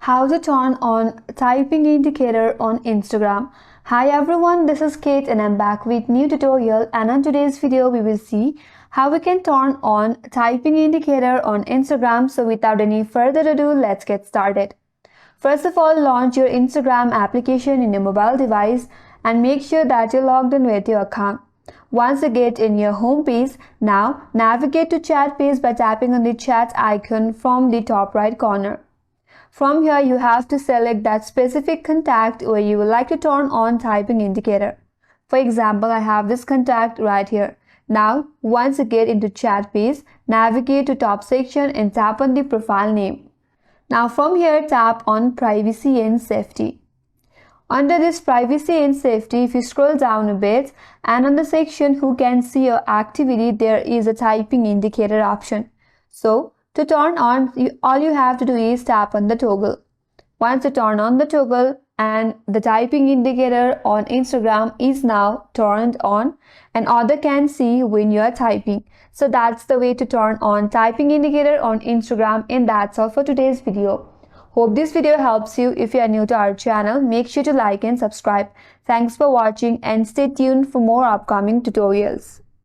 How to turn on typing indicator on Instagram. Hi everyone, this is Kate and I'm back with new tutorial, and in today's video we will see how we can turn on typing indicator on Instagram. So without any further ado, let's get started. First of all, launch your Instagram application in your mobile device and make sure that you're logged in with your account. Once you get in your home page, now navigate to chat page by tapping on the chat icon from the top right corner. From here, you have to select that specific contact where you would like to turn on typing indicator. For example, I have this contact right here. Now, once you get into chat page, navigate to top section and tap on the profile name. Now from here, tap on privacy and safety. Under this privacy and safety, if you scroll down a bit and on the section who can see your activity, there is a typing indicator option. So to turn on, all you have to do is tap on the toggle. Once you turn on the toggle, and the typing indicator on Instagram is now turned on and other can see when you are typing. So that's the way to turn on typing indicator on Instagram, and that's all for today's video. Hope this video helps you. If you are new to our channel, make sure to like and subscribe. Thanks for watching and stay tuned for more upcoming tutorials.